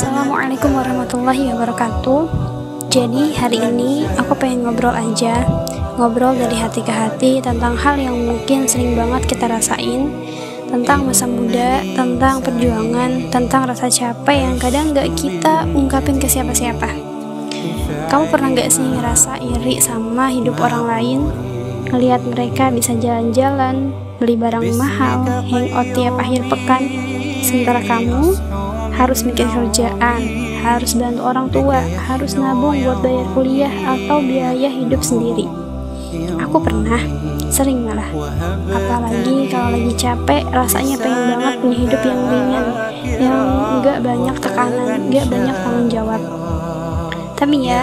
Assalamualaikum warahmatullahi wabarakatuh. Jadi hari ini aku pengen ngobrol dari hati ke hati tentang hal yang mungkin sering banget kita rasain, tentang masa muda, tentang perjuangan, tentang rasa capek yang kadang gak kita ungkapin ke siapa-siapa. Kamu pernah gak sih ngerasa iri sama hidup orang lain? Ngelihat mereka bisa jalan-jalan, beli barang mahal, hangout tiap akhir pekan, sementara kamu harus bikin kerjaan, harus bantu orang tua, harus nabung buat bayar kuliah atau biaya hidup sendiri. Aku pernah, sering malah. Apalagi kalau lagi capek, rasanya pengen banget punya hidup yang ringan, yang gak banyak tekanan, gak banyak tanggung jawab. Tapi ya,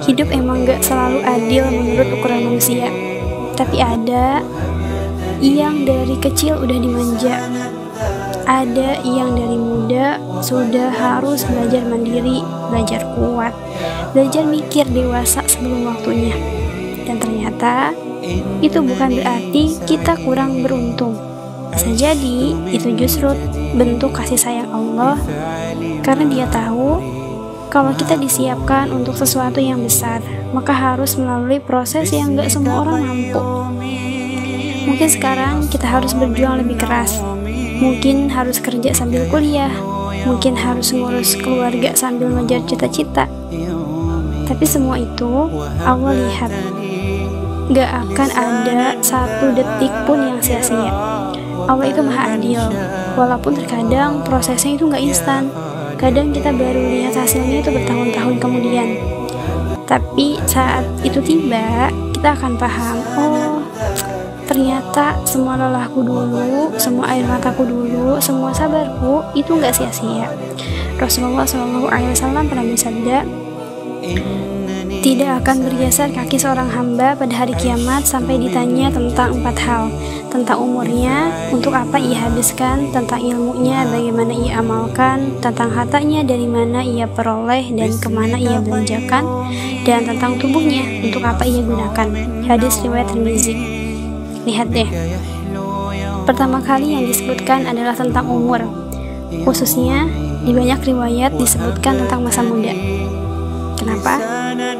hidup emang gak selalu adil menurut ukuran manusia. Tapi ada yang dari kecil udah dimanja, ada yang dari muda sudah harus belajar mandiri, belajar kuat, belajar mikir dewasa sebelum waktunya. Dan ternyata itu bukan berarti kita kurang beruntung. Bisa jadi itu justru bentuk kasih sayang Allah, karena Dia tahu kalau kita disiapkan untuk sesuatu yang besar, maka harus melalui proses yang gak semua orang mampu. Mungkin sekarang kita harus berjuang lebih keras, mungkin harus kerja sambil kuliah, mungkin harus ngurus keluarga sambil ngejar cita-cita. Tapi semua itu Allah lihat, gak akan ada satu detik pun yang sia-sia. Allah itu maha adil, walaupun terkadang prosesnya itu gak instan. Kadang kita baru lihat hasilnya itu bertahun-tahun kemudian. Tapi saat itu tiba, kita akan paham, oh ternyata semua lelahku dulu, semua air mataku dulu, semua sabarku itu gak sia-sia. Rasulullah SAW pernah bersabda, tidak akan bergeser kaki seorang hamba pada hari kiamat sampai ditanya tentang 4 hal. Tentang umurnya, untuk apa ia habiskan, tentang ilmunya, bagaimana ia amalkan, tentang hartanya, dari mana ia peroleh dan kemana ia belanjakan, dan tentang tubuhnya, untuk apa ia gunakan. Hadis riwayat Tirmizi. Lihat deh, pertama kali yang disebutkan adalah tentang umur. Khususnya di banyak riwayat disebutkan tentang masa muda. Kenapa?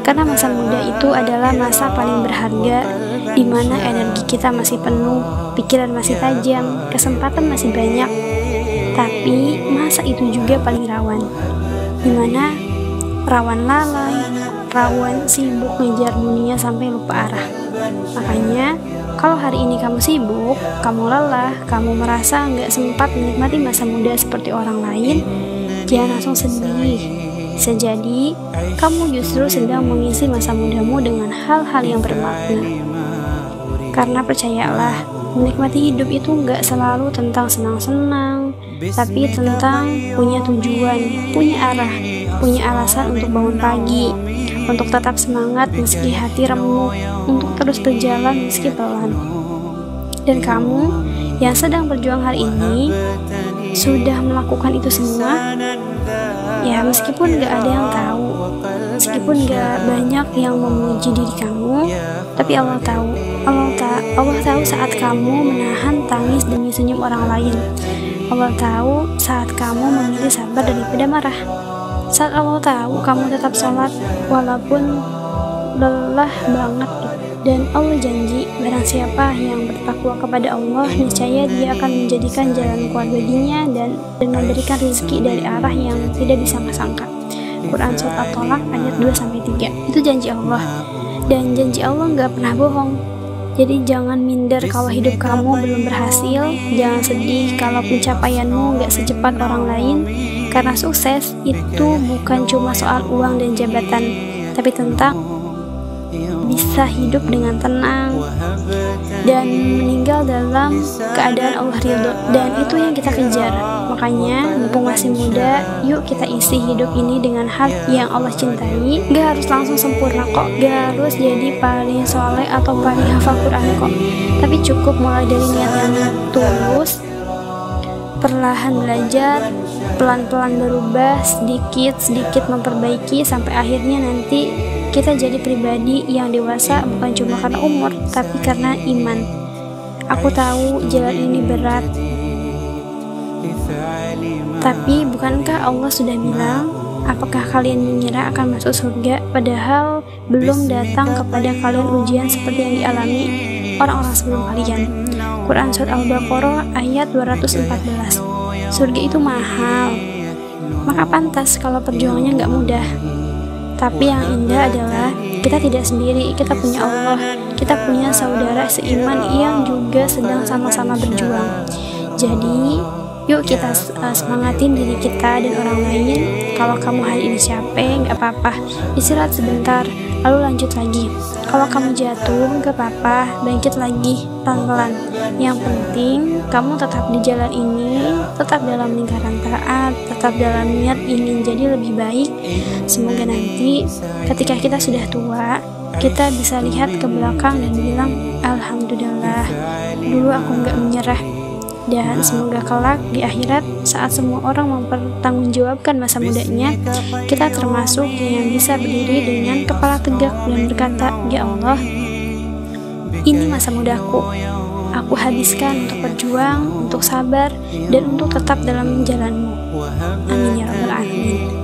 Karena masa muda itu adalah masa paling berharga, di mana energi kita masih penuh, pikiran masih tajam, kesempatan masih banyak. Tapi masa itu juga paling rawan, di mana rawan lalai, rawan sibuk ngejar dunia sampai lupa arah. Makanya kalau hari ini kamu sibuk, kamu lelah, kamu merasa nggak sempat menikmati masa muda seperti orang lain, jangan langsung sedih. Bisa jadi kamu justru sedang mengisi masa mudamu dengan hal-hal yang bermakna. Karena percayalah, menikmati hidup itu nggak selalu tentang senang-senang, tapi tentang punya tujuan, punya arah, punya alasan untuk bangun pagi, untuk tetap semangat meski hati remuk, untuk terus berjalan meski pelan. Dan kamu yang sedang berjuang hari ini sudah melakukan itu semua. Ya meskipun gak ada yang tahu, meskipun gak banyak yang memuji diri kamu, tapi Allah tahu. Allah tahu saat kamu menahan tangis demi senyum orang lain. Allah tahu saat kamu memilih sabar daripada marah. Saat Allah tahu kamu tetap sholat walaupun lelah banget. Dan Allah janji, barang siapa yang bertakwa kepada Allah, niscaya Dia akan menjadikan jalan keluar baginya dan memberikan rezeki dari arah yang tidak disangka-sangka. Quran Surat At-Tolak ayat 2-3. Itu janji Allah, dan janji Allah gak pernah bohong. Jadi jangan minder kalau hidup kamu belum berhasil, jangan sedih kalau pencapaianmu gak secepat orang lain, karena sukses itu bukan cuma soal uang dan jabatan, tapi tentang bisa hidup dengan tenang dan meninggal dalam keadaan Allah ridho, dan itu yang kita kejar. Makanya mumpung masih muda, yuk kita isi hidup ini dengan hal yang Allah cintai. Gak harus langsung sempurna kok, gak harus jadi paling soleh atau paling hafal Quran kok, tapi cukup mulai dari niat yang tulus, perlahan belajar, pelan-pelan berubah, sedikit-sedikit memperbaiki, sampai akhirnya nanti kita jadi pribadi yang dewasa bukan cuma karena umur, tapi karena iman. Aku tahu jalan ini berat, Tapi bukankah Allah sudah bilang, apakah kalian mengira akan masuk surga padahal belum datang kepada kalian ujian seperti yang dialami orang-orang sebelum kalian? Quran Surat Al-Baqarah ayat 214. Surga itu mahal, maka pantas kalau perjuangannya nggak mudah. Tapi yang indah adalah kita tidak sendiri, kita punya Allah, kita punya saudara seiman yang juga sedang sama-sama berjuang. Jadi yuk kita semangatin diri kita dan orang lain. Kalau kamu hari ini capek, gak apa-apa, istirahat sebentar, lalu lanjut lagi. Kalau kamu jatuh, gak apa-apa, bangkit lagi, pelan-pelan. Yang penting, kamu tetap di jalan ini, tetap dalam lingkaran taat, tetap dalam niat ingin jadi lebih baik. Semoga nanti ketika kita sudah tua, kita bisa lihat ke belakang dan bilang, Alhamdulillah, dulu aku gak menyerah. Dan semoga kelak di akhirat saat semua orang mempertanggungjawabkan masa mudanya, kita termasuk yang bisa berdiri dengan kepala tegak dan berkata, Ya Allah, ini masa mudaku, aku habiskan untuk berjuang, untuk sabar, dan untuk tetap dalam jalanmu. Amin ya rabbal alamin.